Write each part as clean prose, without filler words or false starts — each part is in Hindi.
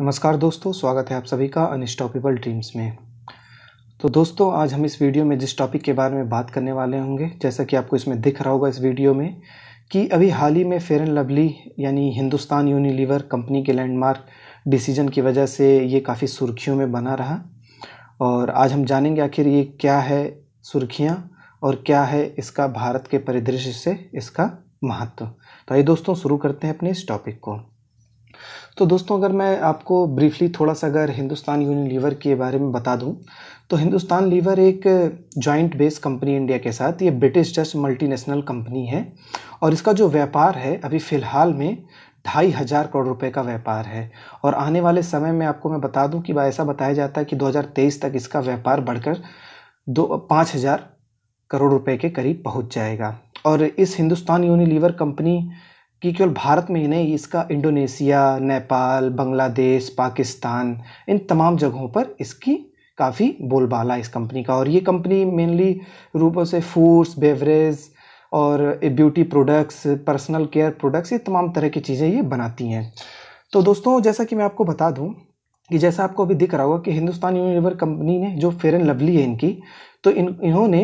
नमस्कार दोस्तों, स्वागत है आप सभी का अनस्टॉपेबल ड्रीम्स में। तो दोस्तों, आज हम इस वीडियो में जिस टॉपिक के बारे में बात करने वाले होंगे, जैसा कि आपको इसमें दिख रहा होगा इस वीडियो में, कि अभी हाल ही में फेयर एंड लवली यानी हिंदुस्तान यूनिलीवर कंपनी के लैंडमार्क डिसीजन की वजह से ये काफ़ी सुर्खियों में बना रहा। और आज हम जानेंगे आखिर ये क्या है सुर्खियाँ और क्या है इसका भारत के परिदृश्य से इसका महत्व। तो आइए दोस्तों, शुरू करते हैं अपने इस टॉपिक को। तो दोस्तों, अगर मैं आपको ब्रीफली थोड़ा सा अगर हिंदुस्तान यूनिलीवर के बारे में बता दूं, तो हिंदुस्तान लीवर एक जॉइंट बेस कंपनी इंडिया के साथ, ये ब्रिटिश डच मल्टीनेशनल कंपनी है और इसका जो व्यापार है अभी फ़िलहाल में 2500 करोड़ रुपए का व्यापार है। और आने वाले समय में आपको मैं बता दूं कि ऐसा बताया जाता है कि 2023 तक इसका व्यापार बढ़कर 5000 करोड़ रुपए के करीब पहुंच जाएगा। और इस हिंदुस्तान यूनिलीवर कंपनी कि केवल भारत में ही नहीं, इसका इंडोनेशिया, नेपाल, बांग्लादेश, पाकिस्तान, इन तमाम जगहों पर इसकी काफ़ी बोलबाला इस कंपनी का। और ये कंपनी मेनली रूपों से फूड्स, बेवरेज और beauty products, personal care products, ये तमाम तरह की चीज़ें ये बनाती हैं। तो दोस्तों, जैसा कि मैं आपको बता दूं कि जैसा आपको अभी दिख रहा होगा कि हिंदुस्तान यूनिलीवर कंपनी ने जो फेयर एंड लवली है इनकी, तो इन्होंने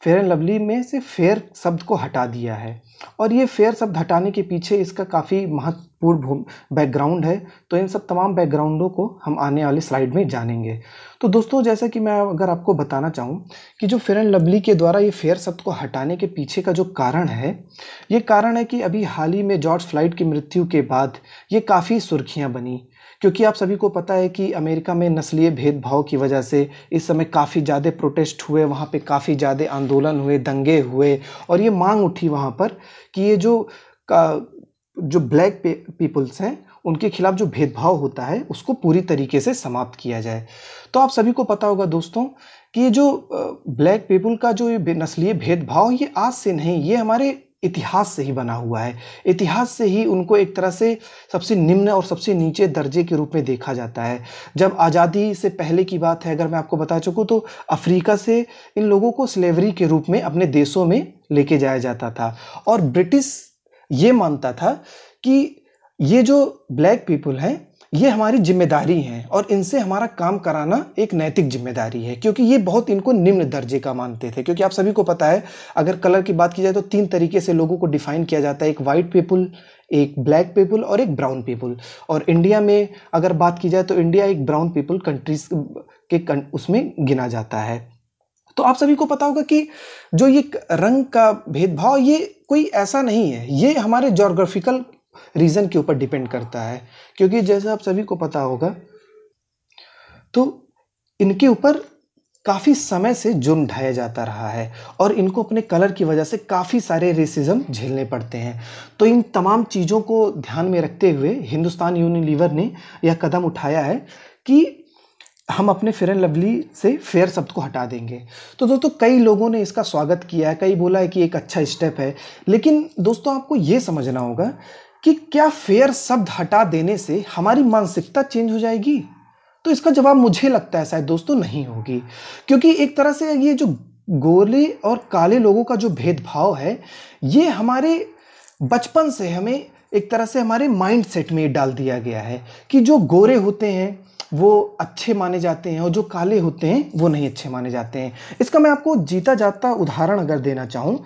फेयर एंड लवली में से फेयर शब्द को हटा दिया है। और ये फेयर शब्द हटाने के पीछे इसका काफ़ी महत्वपूर्ण बैकग्राउंड है। तो इन सब तमाम बैकग्राउंडों को हम आने वाली स्लाइड में जानेंगे। तो दोस्तों, जैसा कि मैं अगर आपको बताना चाहूँ कि जो फेयर एंड लवली के द्वारा ये फेयर शब्द को हटाने के पीछे का जो कारण है, ये कारण है कि अभी हाल ही में जॉर्ज फ्लॉयड की मृत्यु के बाद ये काफ़ी सुर्खियाँ बनी। क्योंकि आप सभी को पता है कि अमेरिका में नस्लीय भेदभाव की वजह से इस समय काफ़ी ज़्यादा प्रोटेस्ट हुए, वहाँ पे काफ़ी ज़्यादा आंदोलन हुए, दंगे हुए और ये मांग उठी वहाँ पर कि ये जो ब्लैक पीपल्स हैं उनके खिलाफ जो भेदभाव होता है उसको पूरी तरीके से समाप्त किया जाए। तो आप सभी को पता होगा दोस्तों कि ये जो ब्लैक पीपल का जो ये नस्लीय भेदभाव, ये आज से नहीं, ये हमारे इतिहास से ही बना हुआ है। इतिहास से ही उनको एक तरह से सबसे निम्न और सबसे नीचे दर्जे के रूप में देखा जाता है। जब आज़ादी से पहले की बात है, अगर मैं आपको बता चुकूँ, तो अफ्रीका से इन लोगों को स्लेवरी के रूप में अपने देशों में लेके जाया जाता था। और ब्रिटिश ये मानता था कि ये जो ब्लैक पीपल हैं ये हमारी जिम्मेदारी है और इनसे हमारा काम कराना एक नैतिक जिम्मेदारी है, क्योंकि ये बहुत इनको निम्न दर्जे का मानते थे। क्योंकि आप सभी को पता है, अगर कलर की बात की जाए तो 3 तरीके से लोगों को डिफाइन किया जाता है, एक वाइट पीपल, एक ब्लैक पीपल और एक ब्राउन पीपल। और इंडिया में अगर बात की जाए तो इंडिया एक ब्राउन पीपल कंट्रीज के उसमें गिना जाता है। तो आप सभी को पता होगा कि जो ये रंग का भेदभाव, ये कोई ऐसा नहीं है, ये हमारे जोग्राफिकल रीजन के ऊपर डिपेंड करता है। क्योंकि जैसा आप सभी को पता होगा, तो इनके ऊपर काफ़ी समय से जुर्म ढाया जाता रहा है और इनको अपने कलर की वजह से काफ़ी सारे रेसिज्म झेलने पड़ते हैं। तो इन तमाम चीज़ों को ध्यान में रखते हुए हिंदुस्तान यूनिलीवर ने यह कदम उठाया है कि हम अपने फेयर एंड लवली से फेयर शब्द को हटा देंगे। तो दोस्तों, कई लोगों ने इसका स्वागत किया है, कई बोला है कि एक अच्छा स्टेप है। लेकिन दोस्तों, आपको ये समझना होगा कि क्या फेयर शब्द हटा देने से हमारी मानसिकता चेंज हो जाएगी? तो इसका जवाब मुझे लगता है शायद दोस्तों नहीं होगी। क्योंकि एक तरह से ये जो गोरे और काले लोगों का जो भेदभाव है, ये हमारे बचपन से हमें एक तरह से हमारे माइंड सेट में डाल दिया गया है कि जो गोरे होते हैं वो अच्छे माने जाते हैं और जो काले होते हैं वो नहीं अच्छे माने जाते हैं। इसका मैं आपको जीता जाता उदाहरण अगर देना चाहूँ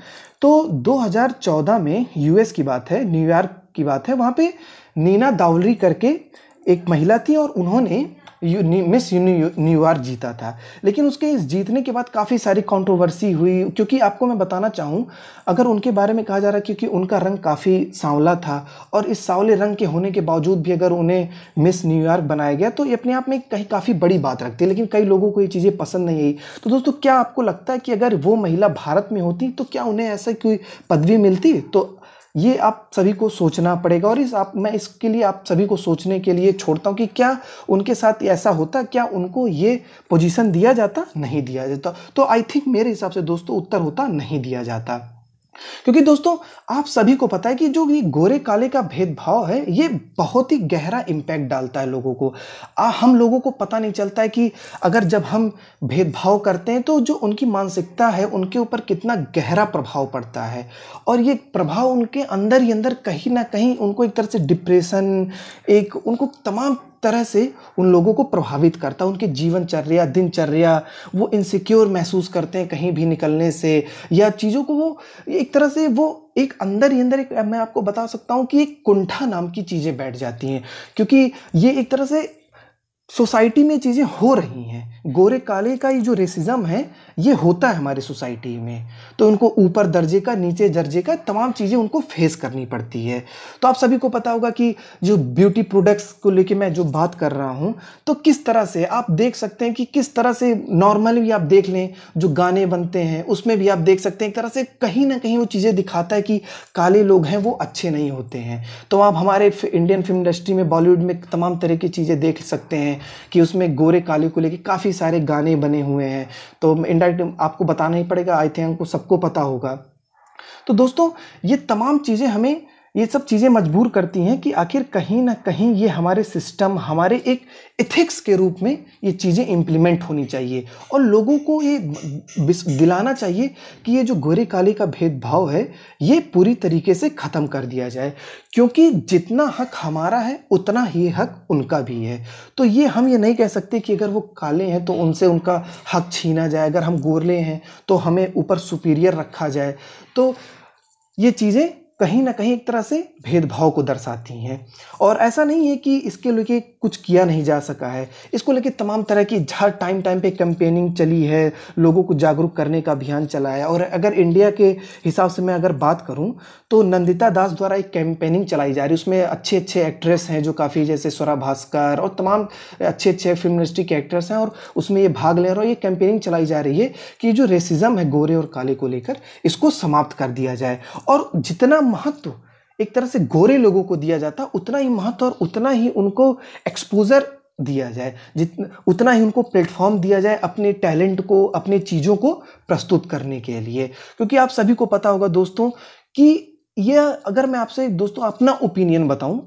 तो 2014 में यूएस की बात है, न्यूयॉर्क की बात है, वहाँ पे नीना दाउलरी करके एक महिला थी और उन्होंने मिस न्यूयॉर्क जीता था। लेकिन उसके इस जीतने के बाद काफ़ी सारी कंट्रोवर्सी हुई। क्योंकि आपको मैं बताना चाहूँ, अगर उनके बारे में कहा जा रहा है क्योंकि उनका रंग काफ़ी सांवला था और इस सांवले रंग के होने के बावजूद भी अगर उन्हें मिस न्यूयॉर्क बनाया गया तो ये अपने आप में कहीं काफ़ी बड़ी बात रखती है। लेकिन कई लोगों को ये चीज़ें पसंद नहीं आई। तो दोस्तों, क्या आपको लगता है कि अगर वो महिला भारत में होती तो क्या उन्हें ऐसा कोई पदवी मिलती? तो ये आप सभी को सोचना पड़ेगा और मैं इसके लिए आप सभी को सोचने के लिए छोड़ता हूँ कि क्या उनके साथ ऐसा होता, क्या उनको ये पोजीशन दिया जाता, नहीं दिया जाता। तो आई थिंक मेरे हिसाब से दोस्तों उत्तर होता नहीं दिया जाता। क्योंकि दोस्तों, आप सभी को पता है कि जो ये गोरे काले का भेदभाव है ये बहुत ही गहरा इम्पैक्ट डालता है लोगों को। हम लोगों को पता नहीं चलता है कि अगर जब हम भेदभाव करते हैं तो जो उनकी मानसिकता है उनके ऊपर कितना गहरा प्रभाव पड़ता है और ये प्रभाव उनके अंदर ही अंदर कहीं ना कहीं उनको एक तरह से डिप्रेशन, एक उनको तमाम तरह से उन लोगों को प्रभावित करता है, उनके जीवनचर्या, दिनचर्या, वो इनसिक्योर महसूस करते हैं कहीं भी निकलने से, या चीज़ों को वो एक तरह से वो एक अंदर ही अंदर एक, मैं आपको बता सकता हूँ कि एक कुंठा नाम की चीज़ें बैठ जाती हैं, क्योंकि ये एक तरह से सोसाइटी में चीज़ें हो रही हैं। गोरे काले का ये जो रेसिज्म है ये होता है हमारे सोसाइटी में, तो उनको ऊपर दर्जे का, नीचे दर्जे का तमाम चीज़ें उनको फेस करनी पड़ती है। तो आप सभी को पता होगा कि जो ब्यूटी प्रोडक्ट्स को लेके मैं जो बात कर रहा हूँ, तो किस तरह से आप देख सकते हैं कि किस तरह से नॉर्मली भी आप देख लें जो गाने बनते हैं उसमें भी आप देख सकते हैं एक तरह से कहीं ना कहीं वो चीज़ें दिखाता है कि काले लोग हैं वो अच्छे नहीं होते हैं। तो आप हमारे इंडियन फिल्म इंडस्ट्री में, बॉलीवुड में तमाम तरह की चीज़ें देख सकते हैं कि उसमें गोरे काले को लेके काफ़ी सारे गाने बने हुए हैं। तो इनडायरेक्ट आपको बताना ही पड़ेगा, आई थिंक सबको पता होगा। तो दोस्तों ये तमाम चीज़ें हमें, ये सब चीज़ें मजबूर करती हैं कि आखिर कहीं ना कहीं ये हमारे सिस्टम, हमारे एक एथिक्स के रूप में ये चीज़ें इम्प्लीमेंट होनी चाहिए और लोगों को ये दिलाना चाहिए कि ये जो गोरे काले का भेदभाव है ये पूरी तरीके से ख़त्म कर दिया जाए, क्योंकि जितना हक हमारा है उतना ही हक उनका भी है। तो ये हम ये नहीं कह सकते कि अगर वो काले हैं तो उनसे उनका हक छीना जाए, अगर हम गोरे हैं तो हमें ऊपर सुपीरियर रखा जाए। तो ये चीज़ें कहीं ना कहीं एक तरह से भेदभाव को दर्शाती हैं, और ऐसा नहीं है कि इसके लेके कुछ किया नहीं जा सका है। इसको लेके तमाम तरह की हर टाइम पे कैंपेनिंग चली है, लोगों को जागरूक करने का अभियान चला है। और अगर इंडिया के हिसाब से मैं अगर बात करूं तो नंदिता दास द्वारा एक कैंपेनिंग चलाई जा रही है, उसमें अच्छे अच्छे एक्ट्रेस हैं जो काफ़ी, जैसे स्वरा भास्कर और तमाम अच्छे अच्छे फिल्म इंडस्ट्री के एक्टर्स हैं, और उसमें ये भाग ले रहे हैं। और ये कैंपेनिंग चलाई जा रही है कि जो रेसिज्म है गोरे और काले को लेकर, इसको समाप्त कर दिया जाए। और जितना महत्व एक तरह से गोरे लोगों को दिया जाता उतना ही महत्व और उतना ही उनको एक्सपोजर दिया जाए, उतना ही उनको प्लेटफॉर्म दिया जाए अपने टैलेंट को, अपनी चीज़ों को प्रस्तुत करने के लिए। क्योंकि आप सभी को पता होगा दोस्तों कि ये, अगर मैं आपसे दोस्तों अपना ओपिनियन बताऊं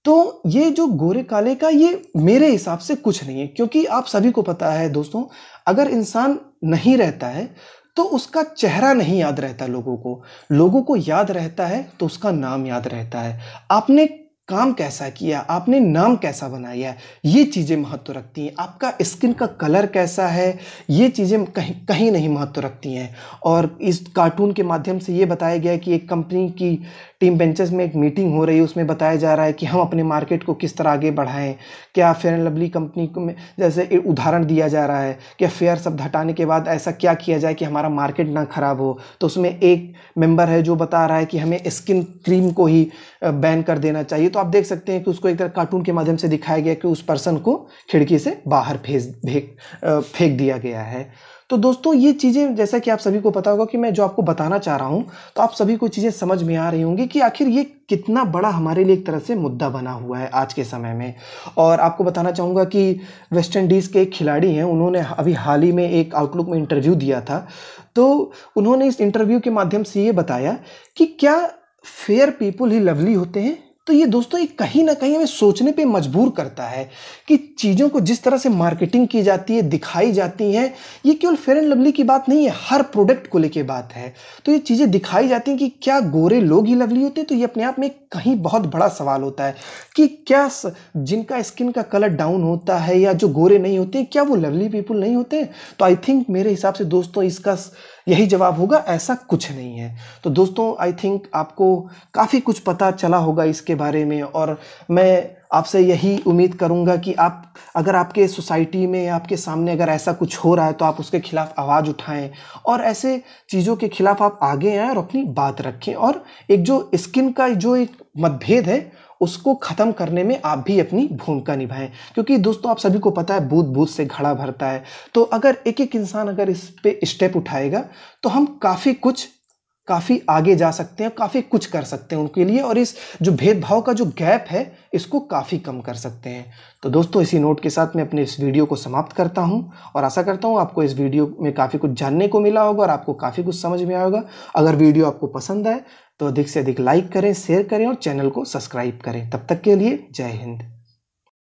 तो ये जो गोरे काले का ये मेरे हिसाब से कुछ नहीं है। क्योंकि आप सभी को पता है दोस्तों, अगर इंसान नहीं रहता है तो उसका चेहरा नहीं याद रहता लोगों को याद रहता है तो उसका नाम याद रहता है। आपने काम कैसा किया, आपने नाम कैसा बनाया, ये चीज़ें महत्व रखती हैं। आपका स्किन का कलर कैसा है, ये चीज़ें कहीं नहीं महत्व रखती हैं। और इस कार्टून के माध्यम से ये बताया गया है कि एक कंपनी की टीम बेंचेस में एक मीटिंग हो रही है, उसमें बताया जा रहा है कि हम अपने मार्केट को किस तरह आगे बढ़ाएं। क्या फेयर एंड लवली कंपनी को में जैसे उदाहरण दिया जा रहा है, क्या फेयर शब्द हटाने के बाद ऐसा क्या किया जाए कि हमारा मार्केट ना खराब हो। तो उसमें एक मेंबर है जो बता रहा है कि हमें स्किन क्रीम को ही बैन कर देना चाहिए। तो आप देख सकते हैं कि उसको एक तरह कार्टून के माध्यम से दिखाया गया कि उस पर्सन को खिड़की से बाहर फेंक दिया गया है। तो दोस्तों ये चीज़ें, जैसा कि आप सभी को पता होगा कि मैं जो आपको बताना चाह रहा हूं, तो आप सभी को चीज़ें समझ में आ रही होंगी कि आखिर ये कितना बड़ा हमारे लिए एक तरह से मुद्दा बना हुआ है आज के समय में। और आपको बताना चाहूँगा कि वेस्ट इंडीज़ के एक खिलाड़ी हैं, उन्होंने अभी हाल ही में एक आउटलुक में इंटरव्यू दिया था। तो उन्होंने इस इंटरव्यू के माध्यम से ये बताया कि क्या फेयर पीपुल ही लवली होते हैं। तो ये दोस्तों एक कहीं ना कहीं हमें सोचने पे मजबूर करता है कि चीज़ों को जिस तरह से मार्केटिंग की जाती है, दिखाई जाती हैं, ये केवल फेयर एंड लवली की बात नहीं है, हर प्रोडक्ट को लेके बात है। तो ये चीज़ें दिखाई जाती हैं कि क्या गोरे लोग ही लवली होते हैं। तो ये अपने आप में कहीं बहुत बड़ा सवाल होता है कि क्या जिनका स्किन का कलर डाउन होता है या जो गोरे नहीं होते, क्या वो लवली पीपुल नहीं होते। तो आई थिंक मेरे हिसाब से दोस्तों इसका यही जवाब होगा, ऐसा कुछ नहीं है। तो दोस्तों आई थिंक आपको काफ़ी कुछ पता चला होगा इसके बारे में, और मैं आपसे यही उम्मीद करूंगा कि आप, अगर आपके सोसाइटी में या आपके सामने अगर ऐसा कुछ हो रहा है तो आप उसके खिलाफ आवाज़ उठाएं और ऐसे चीज़ों के खिलाफ आप आगे आएँ और अपनी बात रखें, और एक जो स्किन का जो एक मतभेद है उसको ख़त्म करने में आप भी अपनी भूमिका निभाएं। क्योंकि दोस्तों आप सभी को पता है बूंद बूंद से घड़ा भरता है। तो अगर एक एक इंसान अगर इस पे स्टेप उठाएगा तो हम काफ़ी आगे जा सकते हैं, काफ़ी कुछ कर सकते हैं उनके लिए, और इस जो भेदभाव का जो गैप है इसको काफ़ी कम कर सकते हैं। तो दोस्तों इसी नोट के साथ मैं अपने इस वीडियो को समाप्त करता हूं, और आशा करता हूं आपको इस वीडियो में काफ़ी कुछ जानने को मिला होगा और आपको काफ़ी कुछ समझ में आया होगा। अगर वीडियो आपको पसंद आए तो अधिक से अधिक लाइक करें, शेयर करें और चैनल को सब्सक्राइब करें। तब तक के लिए जय हिंद।